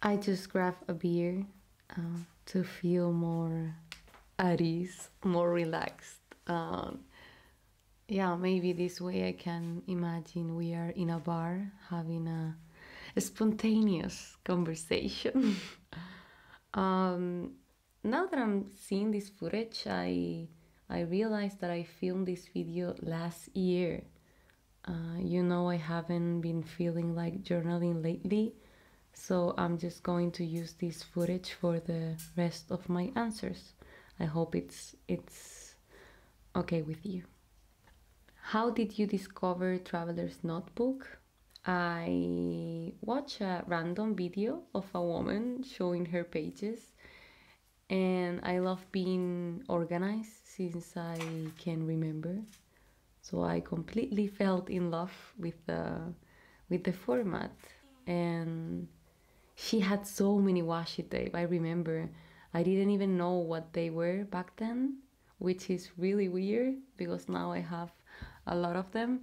I just grab a beer to feel more at ease, more relaxed. Yeah, maybe this way I can imagine we are in a bar having a spontaneous conversation. Now that I'm seeing this footage, I realized that I filmed this video last year. You know, I haven't been feeling like journaling lately, so I'm just going to use this footage for the rest of my answers. I hope it's okay with you. How did you discover Traveler's Notebook? I watched a random video of a woman showing her pages, and I love being organized since I can remember. So I completely fell in love with the format, and she had so many washi tape. I remember I didn't even know what they were back then, which is really weird because now I have a lot of them.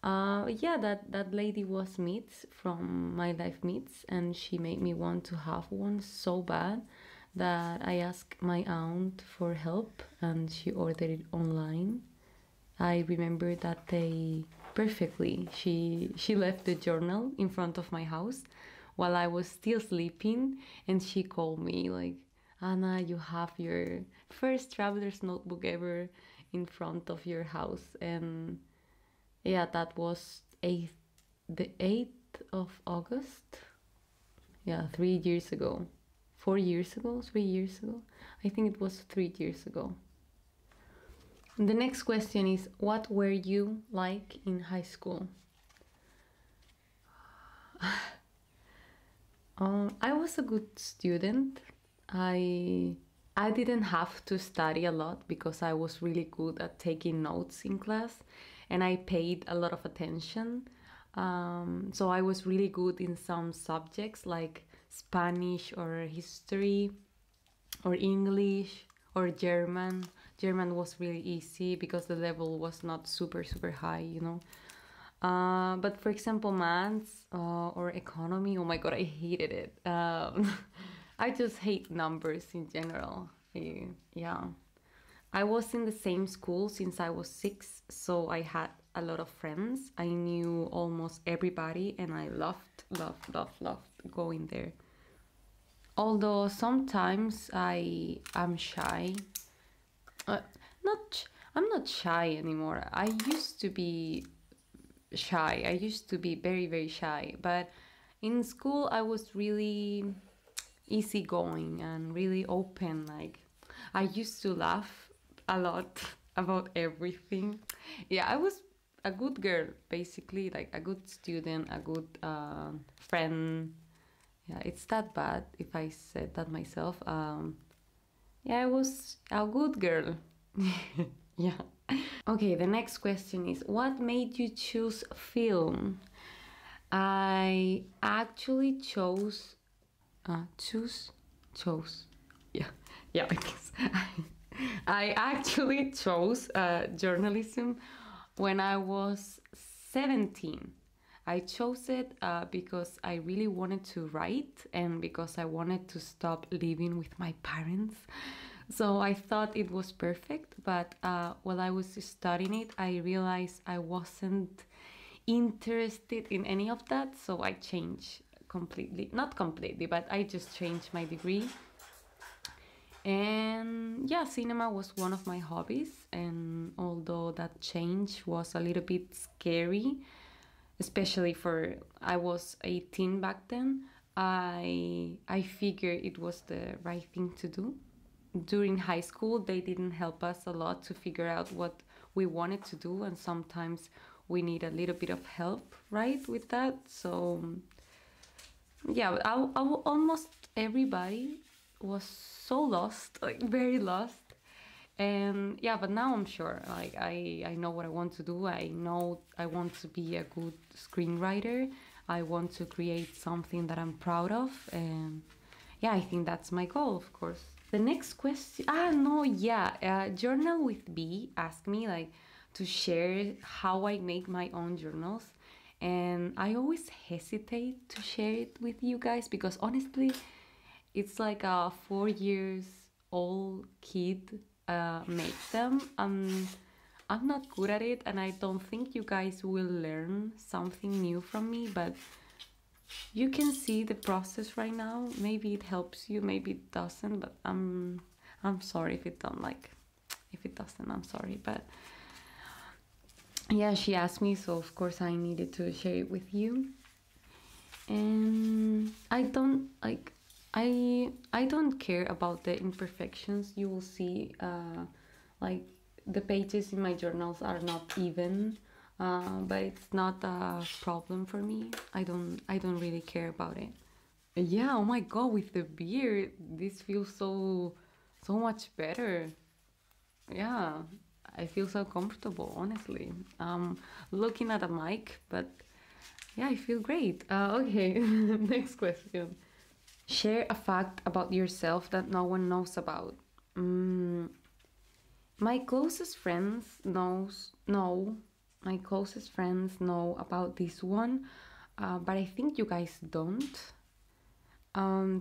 Yeah, that lady was Meets from My Life Meets, and she made me want to have one so bad that I asked my aunt for help, and she ordered it online. I remember that day perfectly. She left the journal in front of my house while I was still sleeping, and she called me like, Anna, you have your first traveler's notebook ever in front of your house. And yeah, that was the 8th of August. Yeah, 3 years ago. 4 years ago, 3 years ago. I think it was 3 years ago. The next question is, what were you like in high school? I was a good student. I didn't have to study a lot because I was really good at taking notes in class, and I paid a lot of attention. So I was really good in some subjects like Spanish or history or English or German. German was really easy because the level was not super high, you know. But for example, maths or economy, oh my god, I hated it. I just hate numbers in general. Yeah. I was in the same school since I was 6, so I had a lot of friends. I knew almost everybody, and I loved going there. Although sometimes I am shy. I'm not shy anymore. I used to be shy. I used to be very shy, but in school I was really easygoing and really open. Like, I used to laugh a lot about everything. Yeah, I was a good girl, basically, like a good student, a good friend. Yeah, it's that bad if I said that myself. Yeah, I was a good girl. Yeah. Okay, the next question is, what made you choose film? I actually chose chose. Yeah, yeah, I guess. I actually chose journalism when I was 17. I chose it because I really wanted to write and because I wanted to stop living with my parents. So I thought it was perfect, but while I was studying it, I realized I wasn't interested in any of that, so I changed completely. Not completely, but I just changed my degree. And yeah, cinema was one of my hobbies, and although that change was a little bit scary, especially for I was 18 back then, I figured it was the right thing to do. During high school, they didn't help us a lot to figure out what we wanted to do, and sometimes we need a little bit of help, right, with that. So yeah, almost everybody was so lost, like very lost. And yeah, but now I'm sure, like I know what I want to do. I know I want to be a good screenwriter. I want to create something that I'm proud of, and yeah, I think that's my goal, of course. The next question, no, yeah, Journal with B asked me like to share how I make my own journals, and I always hesitate to share it with you guys because honestly, it's like a 4 years old kid made them. I'm not good at it, and I don't think you guys will learn something new from me, but you can see the process right now. Maybe it helps you, maybe it doesn't, but I'm sorry if it don't like if it doesn't, I'm sorry. But yeah, she asked me, so of course I needed to share it with you. And I don't like I don't care about the imperfections. You will see like the pages in my journals are not even, but it's not a problem for me. I don't really care about it. Yeah, oh my god, with the beard this feels so much better. Yeah, I feel so comfortable, honestly. Looking at a mic, but yeah, I feel great. Okay, next question. Share a fact about yourself that no one knows about. My closest friends my closest friends know about this one, but I think you guys don't.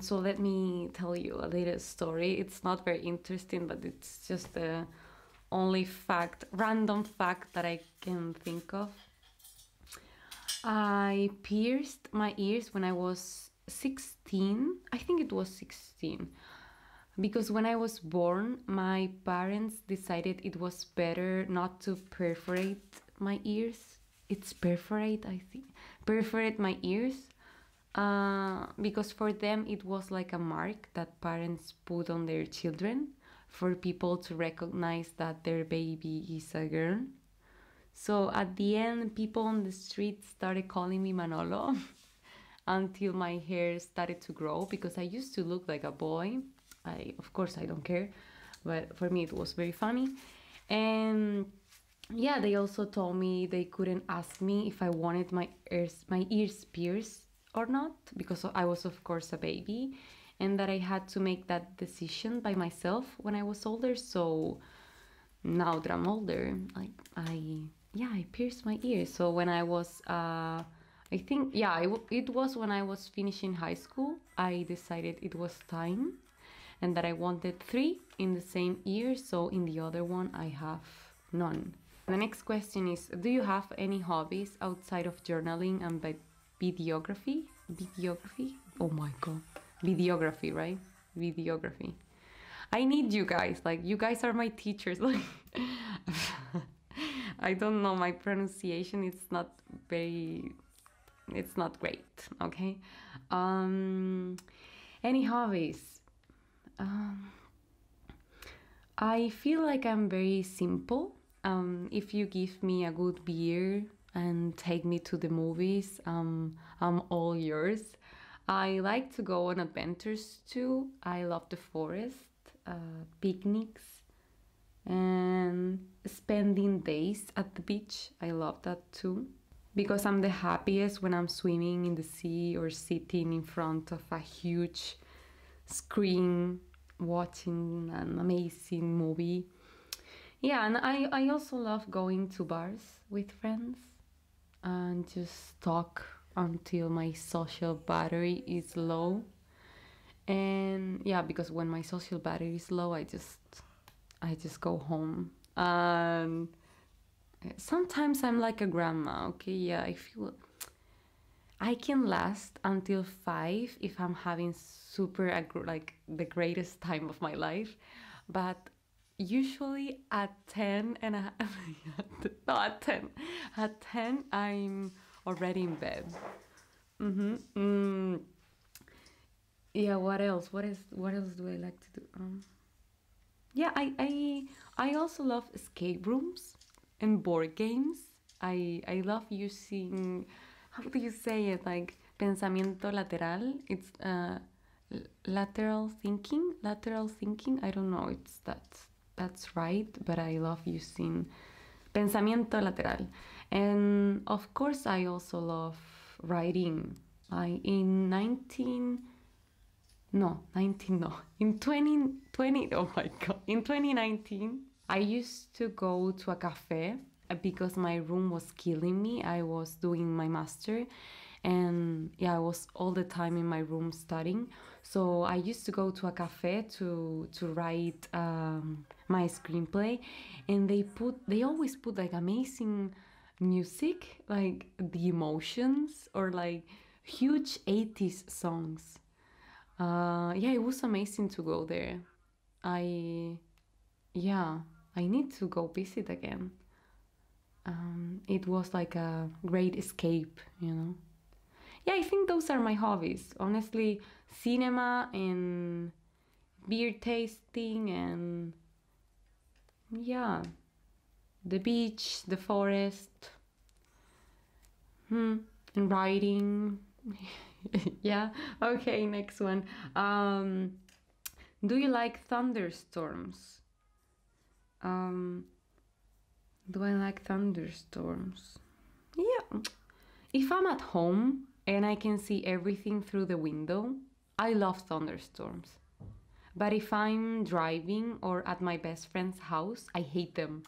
So let me tell you a little story. It's not very interesting, but it's just the only random fact that I can think of. I pierced my ears when I was 16. I think it was 16. Because when I was born, my parents decided it was better not to perforate my ears. It's perforate, I think. Perforate my ears. Because for them it was like a mark that parents put on their children for people to recognize that their baby is a girl. So at the end, people on the street started calling me Manolo until my hair started to grow because I used to look like a boy. Of course, I don't care, but for me it was very funny. And yeah, they also told me they couldn't ask me if I wanted my ears pierced or not because I was of course a baby, and that I had to make that decision by myself when I was older. So now that I'm older, like I pierced my ears. So when I was I think it was when I was finishing high school, I decided it was time, and that I wanted 3 in the same ear. So in the other one I have none. The next question is, do you have any hobbies outside of journaling and videography? Videography? Oh my god. Videography, right? Videography. I need you guys. Like, you guys are my teachers. Like, I don't know, my pronunciation. It's not great. Okay. Any hobbies? I feel like I'm very simple. If you give me a good beer and take me to the movies, I'm all yours. I like to go on adventures too. I love the forest, picnics, and spending days at the beach. I love that too. Because I'm the happiest when I'm swimming in the sea or sitting in front of a huge screen watching an amazing movie. Yeah, and I also love going to bars with friends and just talk until my social battery is low. And yeah, because when my social battery is low, I just go home. And sometimes I'm like a grandma, okay? Yeah, I feel I can last until 5 if I'm having like the greatest time of my life, but usually at 10 and no, at 10 I'm already in bed. Yeah, what else do I like to do? Yeah, I also love escape rooms and board games. I love using, how do you say it? Like pensamiento lateral. It's lateral thinking. Lateral thinking. I don't know. That's right, but I love using pensamiento lateral. And of course, I also love writing. I in 19 no 19 no in 2020, oh my god, in 2019 I used to go to a cafe because my room was killing me. I was doing my master, and yeah, I was all the time in my room studying. So I used to go to a cafe to write my screenplay, and they always put like amazing music, like the emotions or like huge 80s songs. Yeah, it was amazing to go there. I yeah, I need to go visit again. It was like a great escape, you know. Yeah, I think those are my hobbies. Honestly, cinema and beer tasting and yeah, the beach, the forest, and riding. Yeah. Okay, next one. Do you like thunderstorms? Um, do I like thunderstorms? Yeah. If I'm at home and I can see everything through the window, I love thunderstorms. But if I'm driving or at my best friend's house, I hate them.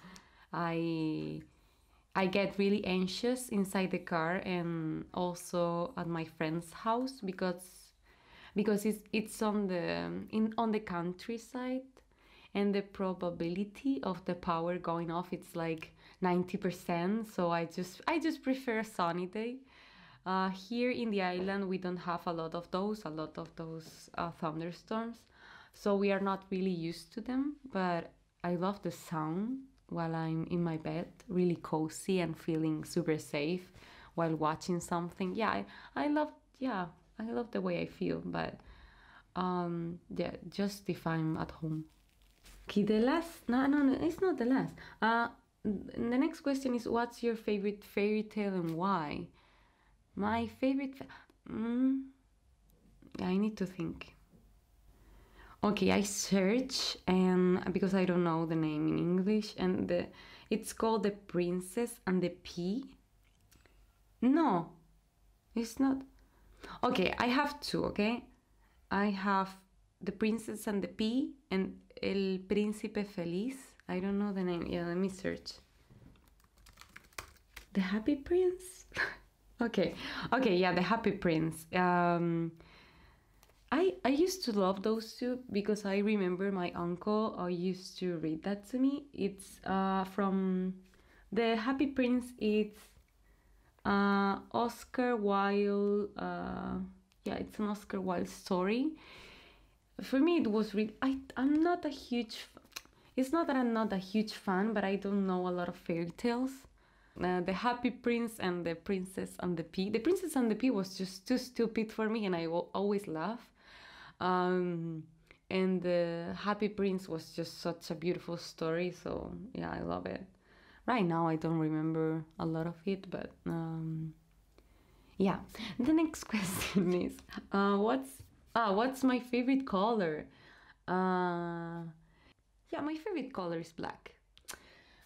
I I get really anxious inside the car and also at my friend's house because it's on the countryside, and the probability of the power going off it's like 90%. So I just prefer a sunny day. Here in the island we don't have a lot of those thunderstorms, so we are not really used to them. But I love the sound while I'm in my bed, really cozy and feeling super safe while watching something. I love the way I feel. But yeah, just if I'm at home. Okay, the last, no, no, no, it's not the last. The next question is, what's your favorite fairy tale and why? My favorite, I need to think. Okay, I search, and because I don't know the name in English, and it's called The Princess and the Pea. No, it's not. Okay, I have two, okay? I have The Princess and the Pea and El Príncipe Feliz. I don't know the name. Yeah, let me search. The Happy Prince? Okay, okay, yeah, The Happy Prince. I used to love those two because I remember my uncle used to read that to me. It's from The Happy Prince. It's Oscar Wilde. Yeah, it's an Oscar Wilde story. For me, it was really. I'm not a huge. It's not that I'm not a huge fan, but I don't know a lot of fairy tales. The Happy Prince and the Princess and the Pea. The Princess and the Pea was just too stupid for me, and I always laugh. And the Happy Prince was just such a beautiful story, so yeah, I love it. Right now, I don't remember a lot of it, but yeah. The next question is, what's my favorite color? Yeah, my favorite color is black.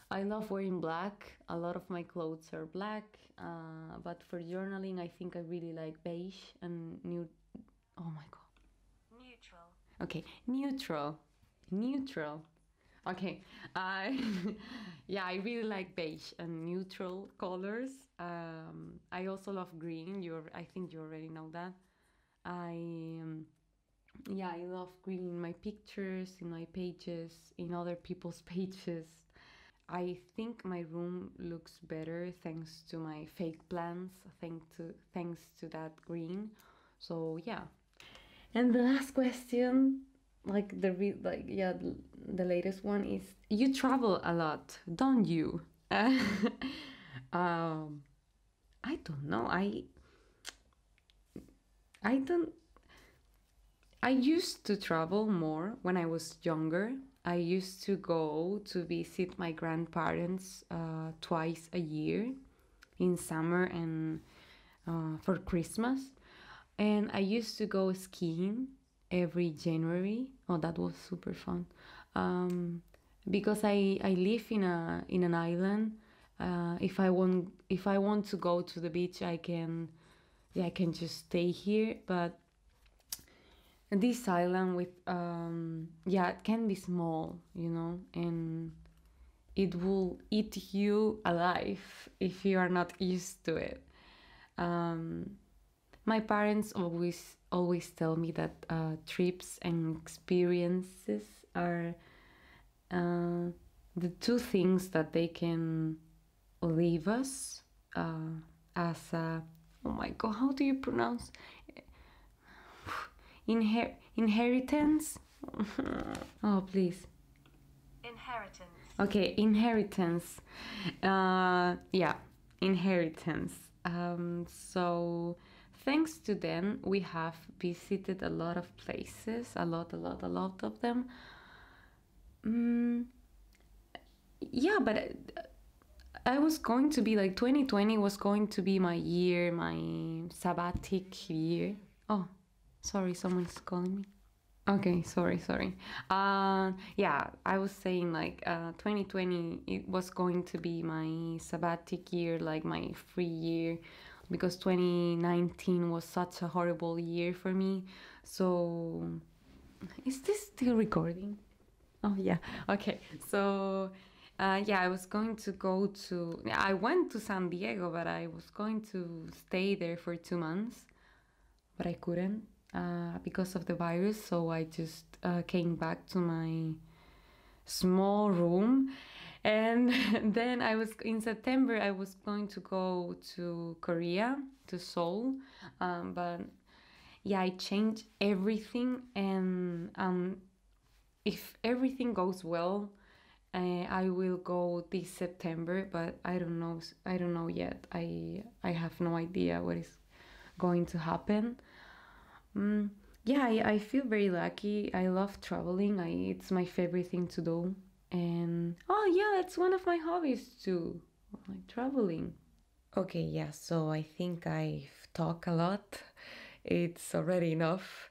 I love wearing black. A lot of my clothes are black. But for journaling, I think I really like beige and new. Oh my god. Neutral. Okay, neutral. Neutral. Okay. Yeah, I really like beige and neutral colors. I also love green. I think you already know that. I yeah, I love green in my pictures, in my pages, in other people's pages. I think my room looks better thanks to my fake plants, thanks to that green. So yeah. And the last question, like the latest one is, you travel a lot, don't you? I don't know. I don't I used to travel more when I was younger. I used to go to visit my grandparents twice a year in summer and for Christmas. And I used to go skiing every January. Oh, that was super fun. Because I live in an island. If I want to go to the beach, I can just stay here. But this island with yeah, it can be small, and it will eat you alive if you are not used to it. My parents always tell me that trips and experiences are the two things that they can leave us as a, oh my god, how do you pronounce inheritance? Oh, please. Inheritance. Okay, inheritance. Yeah, inheritance. So thanks to them, we have visited a lot of places, a lot of them. Yeah, but I was going to be like 2020 was going to be my year, my sabbatic year. Oh, sorry, someone's calling me. Okay, sorry. Yeah, I was saying like 2020 it was going to be my sabbatic year, like my free year, because 2019 was such a horrible year for me. So, is this still recording? Oh yeah. Okay. So, yeah, I was going to go to. I went to San Diego, but I was going to stay there for 2 months, but I couldn't because of the virus. So I just came back to my small room, and then I was in September. I was going to go to Korea, to Seoul, but yeah, I changed everything, and if everything goes well. I will go this September, but I don't know. I don't know yet. I have no idea what is going to happen. Yeah, I feel very lucky. I love traveling. It's my favorite thing to do. And oh yeah, it's one of my hobbies too, like traveling. Okay, yeah, so I think I've talked a lot. It's already enough.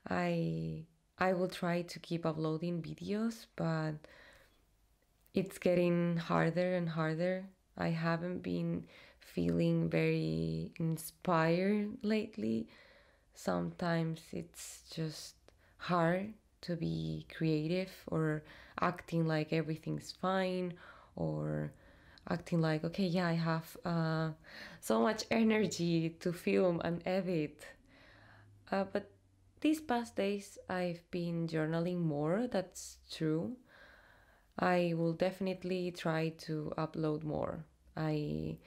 I will try to keep uploading videos, but it's getting harder and harder. I haven't been feeling very inspired lately. Sometimes it's just hard to be creative or acting like everything's fine or acting like, okay, yeah, I have so much energy to film and edit. But these past days, I've been journaling more, that's true. I will definitely try to upload more. I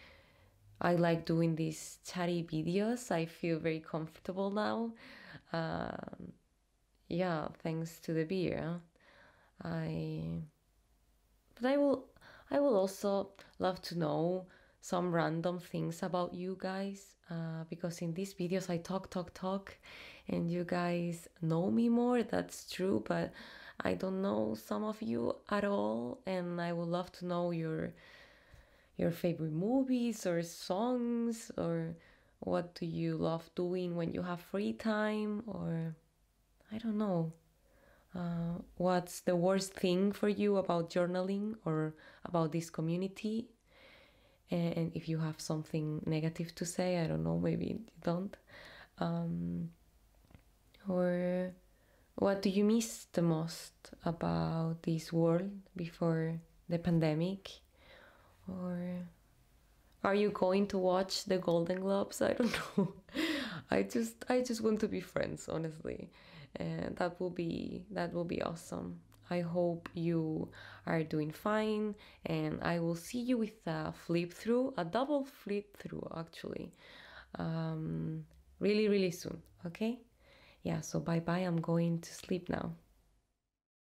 like doing these chatty videos. I feel very comfortable now. Um, yeah, thanks to the beer. I but I will also love to know some random things about you guys because in these videos I talk and you guys know me more. That's true, but I don't know some of you at all, and I would love to know your favorite movies or songs, or what do you love doing when you have free time, or I don't know. What's the worst thing for you about journaling or about this community? And if you have something negative to say, I don't know, maybe you don't. Or what do you miss the most about this world before the pandemic? Or are you going to watch the Golden Globes? I don't know. I just want to be friends, honestly. And that will be awesome. I hope you are doing fine, and I will see you with a flip through, a double flip through actually. Really, really soon, okay? Yeah, so bye bye. I'm going to sleep now.